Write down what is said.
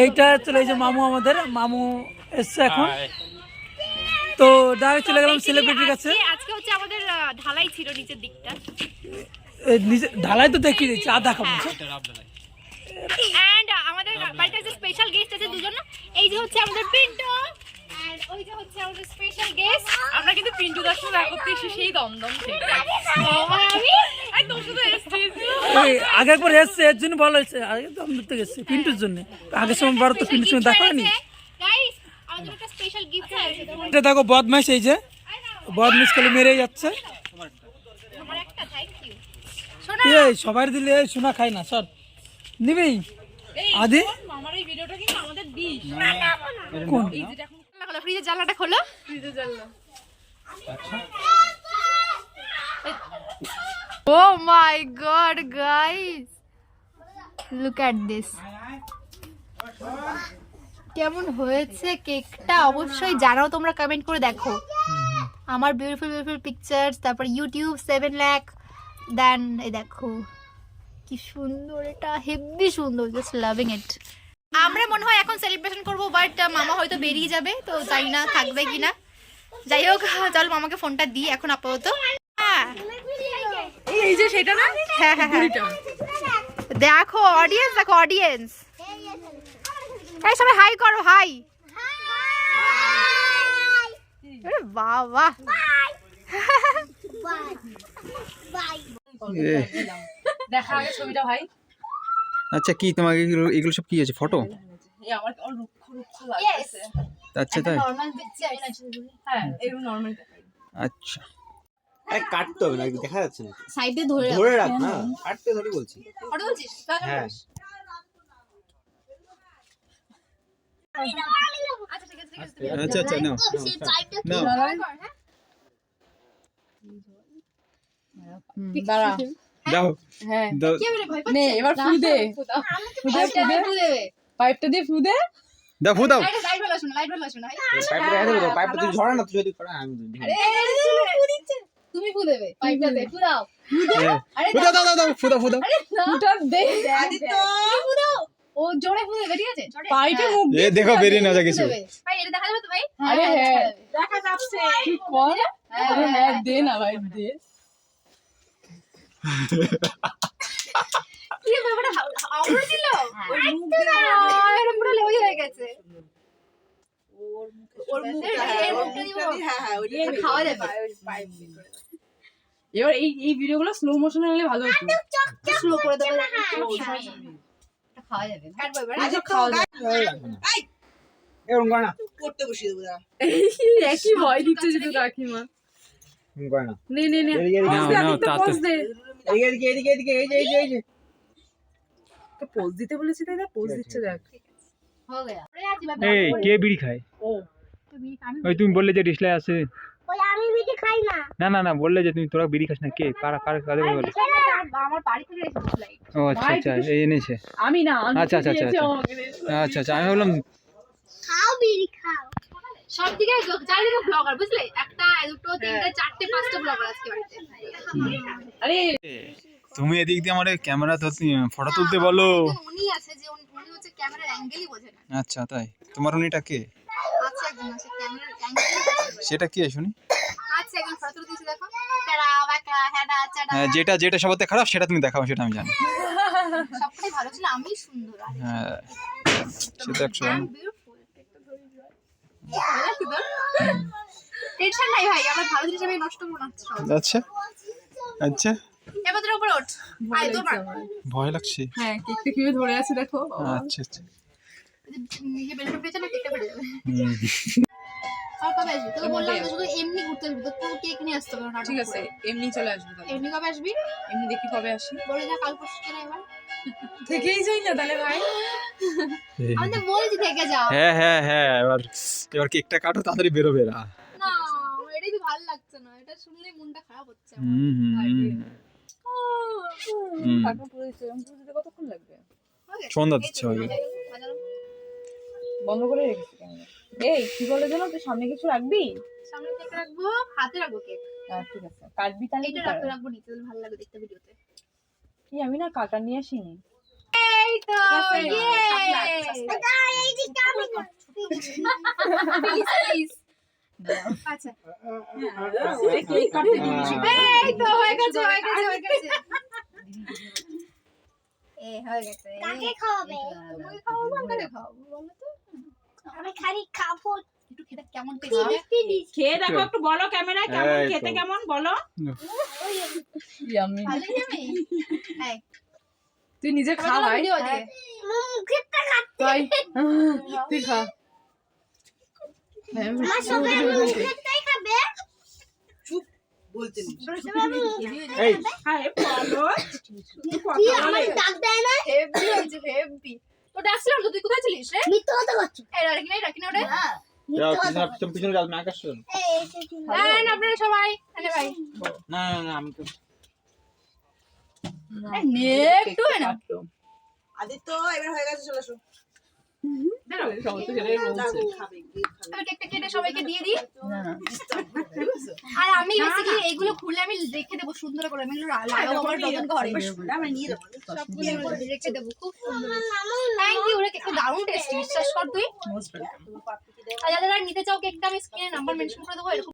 এইটা চলে এই যে মামু, আমাদের মামু এসছে এখন। তো ডাইরেক্ট চলে গেলাম সেলিব্রিটির কাছে। আজকে হচ্ছে আমাদের ঢালাই ছিল নিচের দিকটা, নিচে ঢালাই তো দেখিয়ে দিচ্ছি, আর দেখাবো। এন্ড আমাদের বাড়িতে যে স্পেশাল গেস্ট আছে দুজন, এই যে হচ্ছে আমাদের পিন্টু এন্ড ওই যে হচ্ছে আমাদের স্পেশাল গেস্ট। আমরা কিন্তু পিন্টু দাস না করতে এসে সেই দমদম থেকে আমি তোর সাথে এসেছি। আগে একবার এসছে, এর জন্য ভালো হয়েছে। আগে তো আমি ধরতে গেছি পিন্টুর জন্য, আগের সময় বড় তো পিন্টুর সঙ্গে দেখা হয়নি। গাইস আমাদের একটা স্পেশাল গিফট আছে। এটা দেখো বদমাইশ, এই যে বদমাইশ খালি মেরেই যাচ্ছে। আমার একটা থ্যাংক ইউ। এই সবাই দিলে শোনা খাই না, সর নিবি আদি। আমার এই ভিডিওটা কিন্তু আমাদের দিস। কোন এই যে দেখো, খোলো ফ্রিজের জানলাটা খোলো, ফ্রিজের জানলা। Oh my god guys, look at this. কেমন হয়েছে কেকটা অবশ্যই জানাও তোমরা, কমেন্ট করে দেখো। আমার বিউটিফুল বিউটিফুল পিকচার্স, তারপর ইউটিউব 7 লাখ দেন। এই দেখো কি সুন্দর, এটা হেভি সুন্দর, জাস্ট লাভিং ইট। আমরা মনে হয় এখন সেলিব্রেশন করব, বাট মামা হয়তো বেরিয়ে যাবে, তো জানি না থাকবে কিনা। যাই হোক চল মামাকে ফোনটা দিই এখন আপাতত। এই যে সেটা না, হ্যাঁ হ্যাঁ হ্যাঁ, দেখো অডিয়েন্স, দেখো অডিয়েন্স, এই সবাই হাই করো, হাই। বাহ বাহ, দেখা আগে ছবিটা ভাই। আচ্ছা কি তোমাকে এগুলো সব কি আছে, ফটো? এই আমার রুক্ষ রুক্ষ লাগছে। আচ্ছা তাই, নরমাল পিকচার, হ্যাঁ এরকম নরমাল। আচ্ছা আরে কাটতে হবে না, দেখা যাচ্ছে না, সাইডে ধরে ধরে রাখ না, কাটতে ধরে বলছি। ফটো বলছিস? হ্যাঁ আচ্ছা ঠিক আছে ঠিক আছে। আচ্ছা আচ্ছা নাও নাও দাঁড়া, দাও হ্যাঁ দাও। কি বলে ভয় পাচ্ছিস? নে এবার ফু দে, ফু দে, পাইপটা দিয়ে ফু দে। দাও ফু দাও। লাইট ভালো শোনা, লাইট ভালো শোনা। পাইপটা দেখা দেবে তো, পাইপটা তুই ঝরা না, তুই যদি করা আমি দেখি। ফু দিচ্ছে, তুমি ফু দেবে পাইপটা দে, ফু দাও। আরে ফু দাও দাও দাও ফু দাও ফু দাও। ফুটা দে, আদিত্য ফু দাও। ও জোরে ফু দেবে, ঠিক আছে? পাইপে মুখ এ দেখো বেরিয়ে না যায় কিছু। ভাই এটা দেখা যাবে তো ভাই? আরে হ্যাঁ দেখা যাচ্ছে। কি কর, আরে হ্যাঁ দে না ভাই দে। কি ব্যাপারটা আউড় দিল? ওই মুখ দিয়ে এরকম পুরো লেগে হয়ে গেছে। ওর মুখে এই মুখটা দিব। হ্যাঁ হ্যাঁ ওইটা খাওয়া যাবে। এবার এই ভিডিওগুলো স্লো মোশনে নিলে ভালো হতো। স্লো করে দেবে, এটা খাওয়া যাবে। কাটবো এবার। আচ্ছা খাওয়া যাবে। এরকম করে না, করতে বসিয়ে দেবো দাঁড়া। একই ভয় দিচ্ছে যে তো কাকিমা। এরকম করে না। নে নে নে এদিকে, এদিকে, নাও, নাও, পোজ তাড়াতাড়ি। দে। এদিকে এদিকে এদিকে এই যে এই যে তো পোজ দিতে বলেছি তাই না, পোজ দিচ্ছে দেখ। हो गया। এই কে বিড়ি খায়? ও ওই তুমি বললে যে ডিসলাই আছে। ওই আমি বিড়ি খাই না। না না না, বললে যে তুমি তোরা বিড়ি খাস না, কে কারা কারা কাদের বলে? আমার বাড়ি থেকে এসেছিল লাইট। ও আচ্ছা আচ্ছা, এই এনেছে। আমি না আমি আচ্ছা, আচ্ছা, দিয়েছি আচ্ছা। আমাকে দে। আচ্ছা আচ্ছা, আমি ভাবলাম খাও বিড়ি খাও। সব দিকে চারিদিকে ব্লগার, বুঝলে? একটা দুটো তিনটে চারটে পাঁচটা ব্লগার আজকে বাড়িতে। আরে তুমি এদিক দিয়ে আমার ক্যামেরা ফটো তুলতে বলো। উনি আছে যে উনি হচ্ছে ক্যামেরার অ্যাঙ্গেলই বোঝে না। আচ্ছা তাই, তোমার উনিটা কে? আছে একজন আছে ক্যামেরার অ্যাঙ্গেলই বোঝে না। সেটা কি শুনি? আছে একজন ফটো তুলে দিয়েছে, দেখো। তেরা বাঁকা হেডা চাডা। হ্যাঁ, যেটা যেটা সবাতে খারাপ সেটা তুমি দেখাও, সেটা আমি জানি। সবটাই ভালো ছিল, আমি সুন্দর। হ্যাঁ সেটা একশো। টেনশন নাই ভাই, আমার ভালো জিনিস আমি নষ্ট করব না। আচ্ছা আচ্ছা, এবার তোর উপর ওঠ। আয় তোমার। ভয় লাগছে। হ্যাঁ কেকটা কিভাবে ধরে আছে দেখো। আচ্ছা আচ্ছা। নিজে বেলুন পেয়েছে না, কেকটা পেড়ে যাবে। হুম। আর কবে আসবি? তোকে বললাম তো শুধু এমনি ঘুরতে আসবি, তো কোনো কেক নিয়ে আসতে হবে না। ঠিক আছে এমনি চলে আসবে তাহলে। এমনি কবে আসবি? এমনি দেখি কবে আসি। বলে যা কাল পরশু চলে এবার। থেকেই যাই না তাহলে ভাই। আমি তো বলছি থেকে যাও। হ্যাঁ হ্যাঁ হ্যাঁ, এবার এবার কেকটা কাটো, তাড়াতাড়ি বেরোবে না। না এটাই তো ভালো লাগছে না, এটা শুনলেই মনটা খারাপ হচ্ছে আমার। হুম হুম হুম। কাকু পুরোইছে, পুরোইতে কতক্ষণ লাগবে? হয়ে গেছে? সন্ধ্যা দিচ্ছে হবে। বাজানো। বন্ধ করে রেখেছি ক্যামেরা। এই কি বলে যেন, তুই সামনে কিছু রাখবি? সামনে কেক রাখবো, হাতে রাখবো কেক। ঠিক আছে কাটবি তাহলে। এইটা রাখতে রাখবো নিচে, তাহলে ভালো লাগবে দেখতে ভিডিওতে। কি আমি না কাটা নিয়ে আসিনি। এই তো ইয়ে প্লিজ আচ্ছা কেক কাটতে দিবি এই তো হয়ে গেছে এ হয়ে গেছে কাকে খাওয়াবে? তোমাকে খাওয়াবো আমাকে খাওয়াবো বলো তো আমি খালি খাবো। একটু খেতে কেমন টেস্ট খেয়ে দেখো একটু বলো ক্যামেরায় কেমন এই তো। খেতে কেমন বলো ইয়াম্মি ভালোই যাবে এই তুই নিজে খা ভাই ভিডিও দিয়ে মুখেরটা খাচ্ছে। তাই তুই খা হ্যাঁ, আমার সবাই মুখেরটাই খাবে। সবাই আমার মুখেরটাই এই খাবে। হ্যাঁ বলো কি আমার ডাক দেয় না? হেভি হয়েছে হেভি তো ডাকছিলাম তো তুই কোথায় ছিলিস রে মিথ্যে কথা করছো। এই রাখি না ওটা তুমি পিছনে যাও না আকাশ এই এসেছি। না আপনারা সবাই আরে ভাই না না না আমি তো একটু না আদিত্য এবার হয়ে গেছে, চলে আসো। সমস্ত ছেলেই বলছে আমি কেকটা কেটে সবাইকে দিয়ে দিই না না আর আমি বেসিক্যালি এইগুলো খুলে আমি রেখে দেবো সুন্দর করে আমি এগুলো লাগাবো আমার নতুন ঘরে আমরা নিয়ে যাবো। সবগুলো করে রেখে দেবো খুব সুন্দর থ্যাংক ইউ রে কেকটা দারুণ টেস্টি বিশ্বাস কর তুই মোস্ট ওয়েলকাম আর যারা নিতে চাও কেকটা আমি স্ক্রিনে নাম্বার মেনশন করে দেবো এরকম